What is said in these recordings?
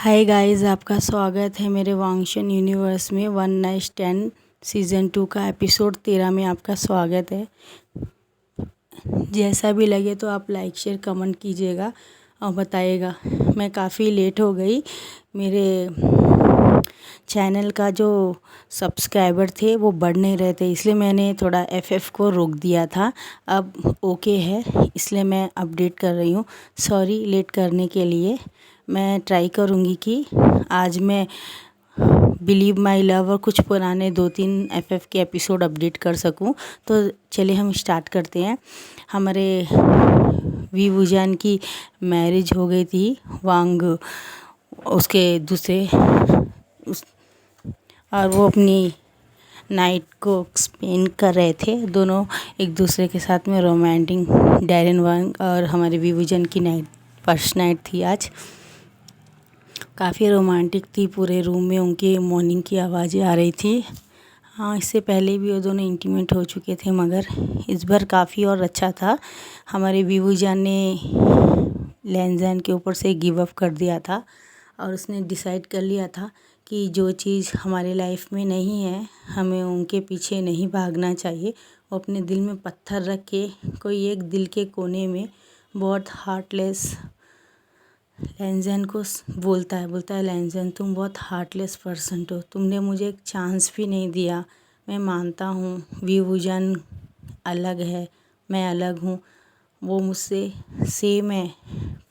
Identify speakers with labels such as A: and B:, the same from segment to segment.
A: Hi guys, आपका स्वागत है मेरे वांगशन यूनिवर्स में। वन नाइट स्टैंड सीज़न 2 का एपिसोड 13 में आपका स्वागत है। जैसा भी लगे तो आप लाइक शेयर कमेंट कीजिएगा और बताइएगा। मैं काफ़ी लेट हो गई। मेरे चैनल का जो सब्सक्राइबर थे वो बढ़ नहीं रहे थे, इसलिए मैंने थोड़ा एफएफ को रोक दिया था। अब ओके है, इसलिए मैं अपडेट कर रही हूँ। सॉरी लेट करने के लिए। मैं ट्राई करूँगी कि आज मैं बिलीव माई लव और कुछ पुराने 2-3 एफएफ के एपिसोड अपडेट कर सकूं। तो चलिए हम स्टार्ट करते हैं। हमारे वी वुजान की मैरिज हो गई थी वांग उसके दूसरे और वो अपनी नाइट को स्पेंड कर रहे थे। दोनों एक दूसरे के साथ में रोमांटिक, डैरेन वांग और हमारे वी वुजान की नाइट फर्स्ट नाइट थी आज। काफ़ी रोमांटिक थी। पूरे रूम में उनके मॉर्निंग की आवाज़ें आ रही थी। हाँ, इससे पहले भी वो दोनों इंटीमेट हो चुके थे, मगर इस बार काफ़ी और अच्छा था। हमारे वी वुजान ने लैंजन के ऊपर से गिव अप कर दिया था और उसने डिसाइड कर लिया था कि जो चीज़ हमारे लाइफ में नहीं है, हमें उनके पीछे नहीं भागना चाहिए। वो अपने दिल में पत्थर रख के कोई एक दिल के कोने में बहुत हार्टलेस लैंजन को बोलता है लैंजन, तुम बहुत हार्टलेस पर्सन हो, तुमने मुझे एक चांस भी नहीं दिया। मैं मानता हूँ वी वुजान अलग है, मैं अलग हूँ, वो मुझसे सेम है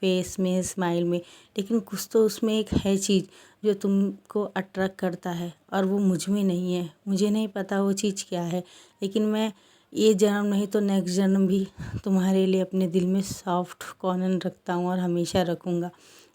A: फेस में, स्माइल में, लेकिन कुछ तो उसमें एक है चीज़ जो तुमको अट्रैक्ट करता है और वो मुझ में नहीं है। मुझे नहीं पता वो चीज़ क्या है, लेकिन मैं ये जन्म नहीं तो नेक्स्ट जन्म भी तुम्हारे लिए अपने दिल में सॉफ्ट कॉर्नर रखता हूँ और हमेशा रखूँगा।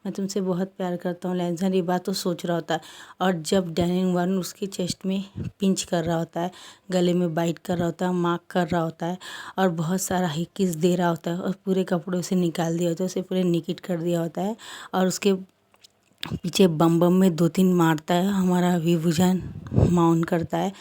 A: मैं तुमसे बहुत प्यार करता हूँ। लैंजन ये बात तो सोच रहा होता है और जब डैरेन वार्न उसके चेस्ट में पिंच कर रहा होता है, गले में बाइट कर रहा होता है, मार्क कर रहा होता है और बहुत सारा ही किस दे रहा होता है और पूरे कपड़ों से निकाल दिया होता है, उसे पूरे निकिट कर दिया होता है और उसके पीछे बम बम में 2-3 मारता है। हमारा वी वुजान माउंट करता है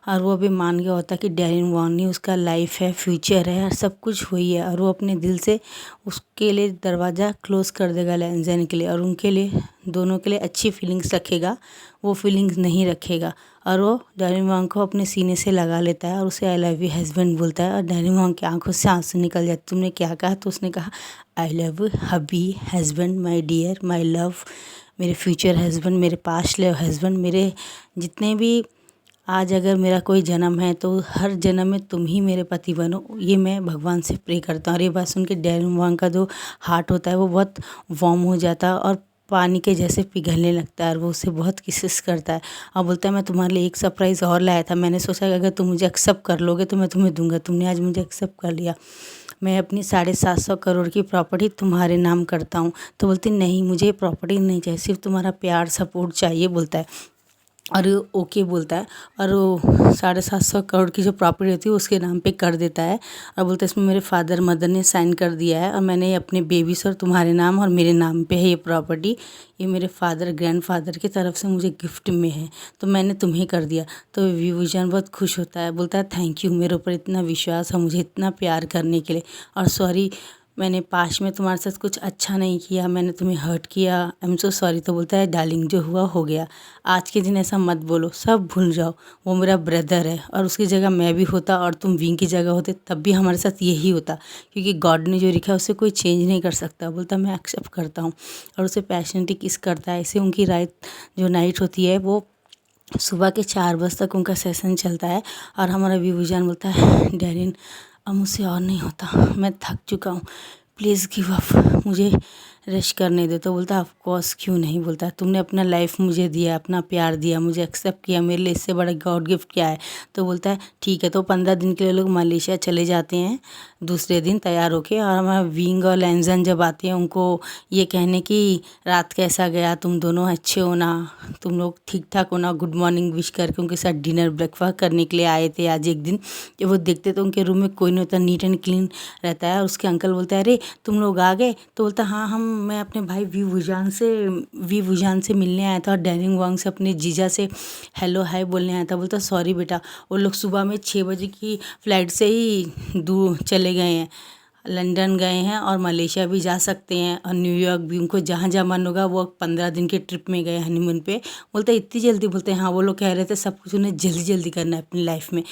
A: और वो भी मान गया होता है कि डैरेन वार्न ही उसका लाइफ है, फ्यूचर है और सब कुछ हुई है और वो अपने दिल से उसके लिए दरवाज़ा क्लोज़ कर देगा लैंजन के लिए और उनके लिए, दोनों के लिए अच्छी फीलिंग्स रखेगा। वो फीलिंग्स नहीं रखेगा और वो डैरेन वार्न को अपने सीने से लगा लेता है और उसे आई लव यू हस्बैंड बोलता है और डैरेन वार्न की आंखों से आंसू निकल जाते। तुमने क्या कहा? तो उसने कहा I love you hubby husband, my dear, my love, मेरे फ्यूचर हस्बैंड, मेरे पास्ट लव हस्बैंड, मेरे जितने भी आज अगर मेरा कोई जन्म है तो हर जन्म में तुम ही मेरे पति बनो, ये मैं भगवान से प्रे करता हूँ। और ये बात सुन के डैरेन वांग का जो हार्ट होता है वो बहुत वार्म हो जाता है और पानी के जैसे पिघलने लगता है और वो उससे बहुत किसेस करता है और बोलता है मैं तुम्हारे लिए एक सरप्राइज़ और लाया था। मैंने सोचा कि अगर तुम मुझे एक्सेप्ट कर लोगे तो मैं तुम्हें दूंगा, तुमने आज मुझे एक्सेप्ट कर लिया। मैं अपनी 750 करोड़ की प्रॉपर्टी तुम्हारे नाम करता हूँ। तो बोलती नहीं, मुझे प्रॉपर्टी नहीं चाहिए, सिर्फ तुम्हारा प्यार सपोर्ट चाहिए, बोलता है और ओके बोलता है और वो 750 करोड़ की जो प्रॉपर्टी होती है उसके नाम पे कर देता है और बोलता है इसमें मेरे फादर मदर ने साइन कर दिया है और मैंने अपने बेबी सर तुम्हारे नाम और मेरे नाम पे है ये प्रॉपर्टी, ये मेरे फादर ग्रैंडफादर की तरफ से मुझे गिफ्ट में है, तो मैंने तुम्हें कर दिया। तो वी वुजान बहुत खुश होता है, बोलता है थैंक यू, मेरे ऊपर इतना विश्वास है, मुझे इतना प्यार करने के लिए, और सॉरी मैंने पास्ट में तुम्हारे साथ कुछ अच्छा नहीं किया, मैंने तुम्हें हर्ट किया, आई एम सो सॉरी। तो बोलता है डार्लिंग जो हुआ हो गया, आज के दिन ऐसा मत बोलो, सब भूल जाओ, वो मेरा ब्रदर है और उसकी जगह मैं भी होता और तुम विंग की जगह होते तब भी हमारे साथ यही होता, क्योंकि गॉड ने जो लिखा है उसे कोई चेंज नहीं कर सकता। बोलता मैं एक्सेप्ट करता हूँ और उसे पैशनेटली किस करता है। ऐसे उनकी रात जो नाइट होती है वो सुबह के 4 बजे तक उनका सेशन चलता है और हमारा वी वुजान बोलता है डैरेन अब मुझसे और नहीं होता, मैं थक चुका हूँ, प्लीज़ गिव अप, मुझे रेस्ट करने दे। तो बोलता ऑफ कोर्स क्यों नहीं, बोलता है तुमने अपना लाइफ मुझे दिया, अपना प्यार दिया, मुझे एक्सेप्ट किया, मेरे लिए इससे बड़ा गॉड गिफ्ट क्या है। तो बोलता है ठीक है। तो 15 दिन के लिए लोग मलेशिया चले जाते हैं दूसरे दिन तैयार होके और हमारा विंग और लैंजन जब आते हैं उनको ये कहने की रात कैसा गया, तुम दोनों अच्छे हो ना, तुम लोग ठीक ठाक हो ना, गुड मॉर्निंग विश करके उनके साथ डिनर ब्रेकफास्ट करने के लिए आए थे आज एक दिन। जब वो देखते तो उनके रूम में कोई नहीं होता, नीट एंड क्लीन रहता है। और उसके अंकल बोलता है अरे तुम लोग आ गए। तो बोलता हाँ मैं अपने भाई वी वुजान से मिलने आया था और डैरेन वांग से अपने जीजा से हेलो हाय बोलने आया था। बोलता सॉरी बेटा, वो लोग सुबह में 6 बजे की फ़्लाइट से ही दूर चले गए हैं, लंदन गए हैं और मलेशिया भी जा सकते हैं और न्यूयॉर्क भी, उनको जहाँ जहाँ मन होगा वो 15 दिन के ट्रिप में गए हनीमून पे। बोलते इतनी जल्दी, बोलते हैं हाँ, वो लोग कह रहे थे सब कुछ उन्हें जल्दी जल्दी करना है अपनी लाइफ में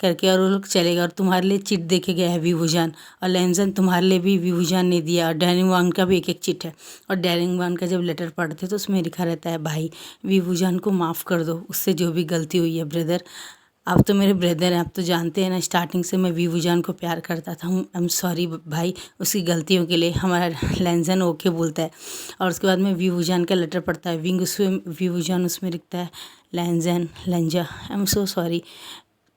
A: करके, और वो लोग चले गए। और तुम्हारे लिए चिट दे के गया है विभूजान, और लेंजन तुम्हारे लिए भी विभूजान ने दिया, और डैनिंग वांग का भी एक एक चिट है। और डैनिंग वांग का जब लेटर पढ़ते तो उसमें लिखा रहता है, भाई विभूजान को माफ़ कर दो, उससे जो भी गलती हुई है ब्रदर। आप तो मेरे ब्रदर हैं, आप तो जानते हैं ना, स्टार्टिंग से मैं विभूजान को प्यार करता था हूँ। आई एम सॉरी भाई उसकी गलतियों के लिए। हमारा लेंजन ओके बोलता है। और उसके बाद में विभूजान का लेटर पढ़ता है विंग, उसमें विभूजान उसमें लिखता है, लेंजन लंजा, आई एम सो सॉरी,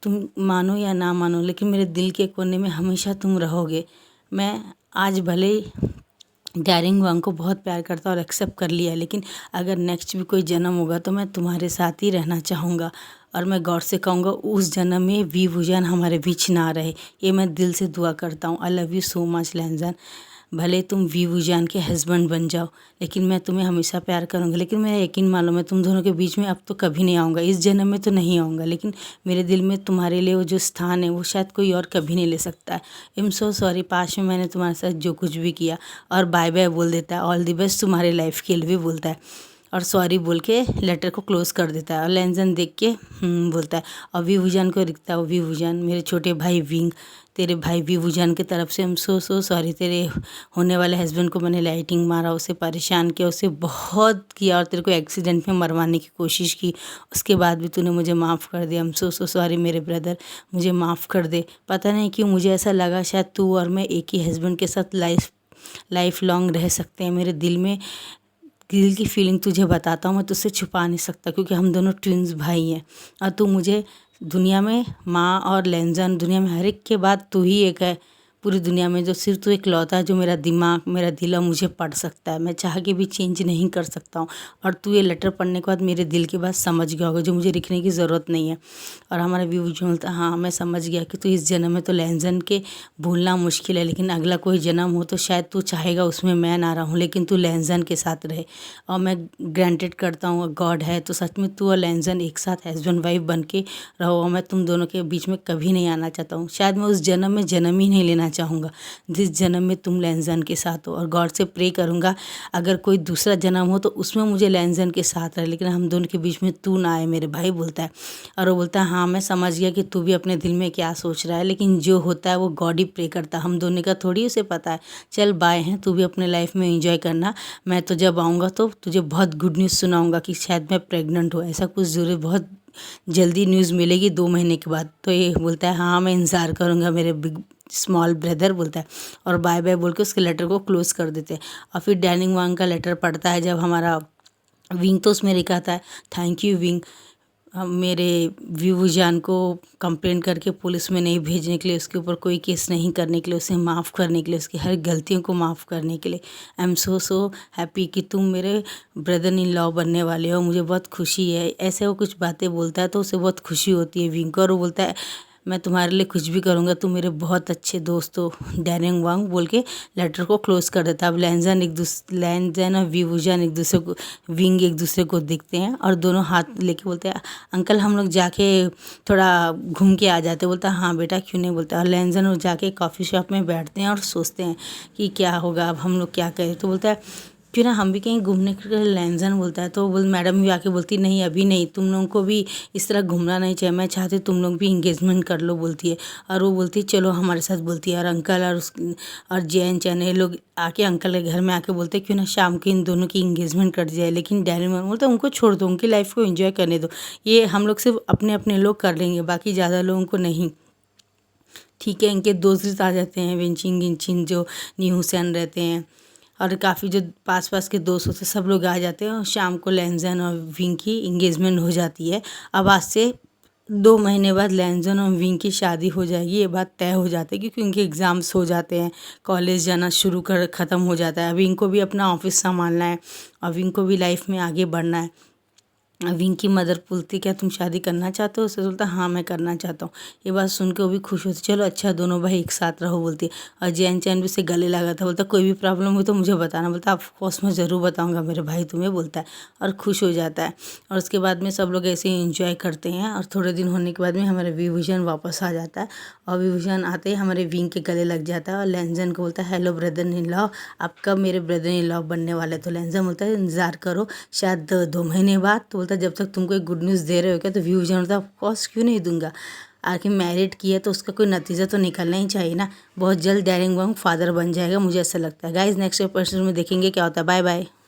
A: तुम मानो या ना मानो लेकिन मेरे दिल के कोने में हमेशा तुम रहोगे। मैं आज भले ही डैनिंग वांग को बहुत प्यार करता और एक्सेप्ट कर लिया, लेकिन अगर नेक्स्ट भी कोई जन्म होगा तो मैं तुम्हारे साथ ही रहना चाहूँगा। और मैं गॉड से कहूँगा उस जन्म में विभूजान हमारे बीच ना रहे। ये मैं दिल से दुआ करता हूँ। I love you so much लेंजन। भले तुम विभूजान के हस्बैंड बन जाओ, लेकिन मैं तुम्हें हमेशा प्यार करूँगी। लेकिन मेरा यकीन मानो, मैं तुम दोनों के बीच में अब तो कभी नहीं आऊँगा, इस जन्म में तो नहीं आऊँगा, लेकिन मेरे दिल में तुम्हारे लिए वो जो स्थान है वो शायद कोई और कभी नहीं ले सकता है। I am so sorry, past में मैंने तुम्हारे साथ जो कुछ भी किया। और बाय बाय बोल देता है, ऑल द बेस्ट तुम्हारे लाइफ के लिए भी बोलता है, और सॉरी बोल के लेटर को क्लोज़ कर देता है। और लेंजन देख के बोलता है, और विभूजान को लिखता है, विभूजान मेरे छोटे भाई विंग, तेरे भाई विभूजान की तरफ से हम सो सॉरी, तेरे होने वाले हस्बैंड को मैंने लाइटिंग मारा, उसे परेशान किया, उसे बहुत किया, और तेरे को एक्सीडेंट में मरवाने की कोशिश की, उसके बाद भी तूने मुझे माफ़ कर दिया। हम सो सॉरी मेरे ब्रदर, मुझे माफ़ कर दे। पता नहीं क्यों मुझे ऐसा लगा शायद तू और मैं एक ही हस्बैंड के साथ लाइफ लॉन्ग रह सकते हैं। मेरे दिल में दिल की फीलिंग तुझे बताता हूँ, मैं तुझसे छुपा नहीं सकता, क्योंकि हम दोनों ट्विन्स भाई हैं। और तू मुझे दुनिया में, माँ और लेंजन, दुनिया में हर एक के बाद तू ही एक है पूरी दुनिया में, जो सिर्फ तू इकलौता है जो मेरा दिमाग, मेरा दिल और मुझे पढ़ सकता है। मैं चाह के भी चेंज नहीं कर सकता हूँ। और तू ये लेटर पढ़ने के बाद मेरे दिल की बात समझ गया होगा, जो मुझे लिखने की ज़रूरत नहीं है। और हमारा व्यू बोलता है, हाँ मैं समझ गया कि तू इस जन्म में तो लेंजन के भूलना मुश्किल है, लेकिन अगला कोई जन्म हो तो शायद तू चाहेगा उसमें मैं ना रहूँ, लेकिन तू लेंजन के साथ रहे। और मैं ग्रांटेड करता हूँ गॉड है तो सच में तू और लेंजन एक साथ हस्बैंड वाइफ बन के रहो, और मैं तुम दोनों के बीच में कभी नहीं आना चाहता हूँ। शायद मैं उस जन्म में जन्म ही नहीं लेना चाहूँगा जिस जन्म में तुम लेंजन के साथ हो। और गॉड से प्रे करूँगा अगर कोई दूसरा जन्म हो तो उसमें मुझे लेंजन के साथ रहे, लेकिन हम दोनों के बीच में तू ना आए, मेरे भाई बोलता है। और वो बोलता है, हाँ मैं समझ गया कि तू भी अपने दिल में क्या सोच रहा है, लेकिन जो होता है वो गॉड ही प्रे करता है, हम दोनों का थोड़ी उसे पता है। चल बाय हैं, तू भी अपने लाइफ में एंजॉय करना। मैं तो जब आऊँगा तो तुझे बहुत गुड न्यूज़ सुनाऊँगा कि शायद मैं प्रेग्नेंट हूँ, ऐसा कुछ ज़रूर बहुत जल्दी न्यूज़ मिलेगी 2 महीने के बाद। तो ये बोलता है, हाँ मैं इंतज़ार करूँगा मेरे बिग स्मॉल ब्रदर बोलता है। और बाय बाय बोल के उसके लेटर को क्लोज़ कर देते हैं। और फिर डैनिंग वांग का लेटर पढ़ता है जब हमारा विंग, तो उसमें लिखा था, थैंक यू विंग, मेरे विभूजान को कंप्लेन करके पुलिस में नहीं भेजने के लिए, उसके ऊपर कोई केस नहीं करने के लिए, उसे माफ़ करने के लिए, उसकी हर गलतियों को माफ़ करने के लिए। आई एम सो हैप्पी कि तुम मेरे ब्रदर इन लॉ बनने वाले हो, मुझे बहुत खुशी है। ऐसे वो कुछ बातें बोलता है तो उसे बहुत खुशी होती है विंग को, और वो बोलता है मैं तुम्हारे लिए कुछ भी करूँगा, तुम मेरे बहुत अच्छे दोस्त हो डैनिंग वांग बोल के लेटर को क्लोज़ कर देता। अब लेंजन और विभूजान एक दूसरे को, विंग एक दूसरे को देखते हैं और दोनों हाथ लेके बोलते हैं, अंकल हम लोग जाके थोड़ा घूम के आ जाते। बोलता है हाँ बेटा क्यों नहीं, बोलता है। और लेंजन और जाके कॉफ़ी शॉप में बैठते हैं और सोचते हैं कि क्या होगा, अब हम लोग क्या करें। तो बोलता है क्यों ना हम भी कहीं घूमने के लिए। लेंजन बोलता है तो मैडम भी आके बोलती नहीं अभी नहीं, तुम लोगों को भी इस तरह घूमना नहीं चाहिए, मैं चाहती तुम लोग भी इंगेजमेंट कर लो बोलती है। और वो बोलती है चलो हमारे साथ बोलती है। और अंकल और जैन चैन ये लोग आके अंकल के घर में आके बोलते क्यों ना शाम को इन दोनों की इंगेजमेंट कर जाए। लेकिन डैनिंग वांग बोलता उनको छोड़ दो, उनकी लाइफ को एंजॉय करने दो, ये हम लोग सिर्फ अपने अपने लोग कर लेंगे, बाकी ज़्यादा लोगों को नहीं। ठीक है, इनके दोस्त आ जाते हैं, विंचिंग गिंचिंग जो न्यू हुसैन रहते हैं और काफ़ी जो पास पास के दोस्त होते सब लोग आ जाते हैं। और शाम को लेंजन और विंग की इंगेजमेंट हो जाती है। अब आज से 2 महीने बाद लेंजन और विंग की शादी हो जाएगी, ये बात तय हो जाती है, क्योंकि उनके एग्ज़ाम्स हो जाते हैं, कॉलेज जाना ख़त्म हो जाता है। अब इनको भी अपना ऑफिस संभालना है और विंग को भी लाइफ में आगे बढ़ना है। विंग की मदर बोलती क्या तुम शादी करना चाहते हो, उससे बोलता हाँ मैं करना चाहता हूँ। ये बात सुन के वो भी खुश होती, चलो अच्छा दोनों भाई एक साथ रहो बोलती है। और जैन चैन भी उससे गले लगा था, बोलता कोई भी प्रॉब्लम हो तो मुझे बताना, बोलता ऑफ कोर्स मैं ज़रूर बताऊँगा मेरे भाई तुम्हें, बोलता है और खुश हो जाता है। और उसके बाद में सब लोग ऐसे ही इंजॉय करते हैं और थोड़े दिन होने के बाद में हमारे विभूषण वापस आ जाता है और विभूषण आते ही हमारे विंग के गले लग जाता है और लैंजन को बोलता है हेलो ब्रदर इन लॉ, आप कब मेरे ब्रदर इन लॉ बनने वाले। तो लैंजन बोलता है इंतज़ार करो शायद 2 महीने बाद। तो बोलता है जब तक तुम कोई गुड न्यूज़ दे रहे हो क्या। तो विभूषण बोलता है ऑफकोर्स क्यों नहीं दूंगा, आखिर मैरिड किया तो उसका कोई नतीजा तो निकलना ही चाहिए ना। बहुत जल्द डैरिंग वांग फादर बन जाएगा मुझे ऐसा लगता है। गाइज नेक्स्ट एपिसोड में देखेंगे क्या होता है। Bye bye.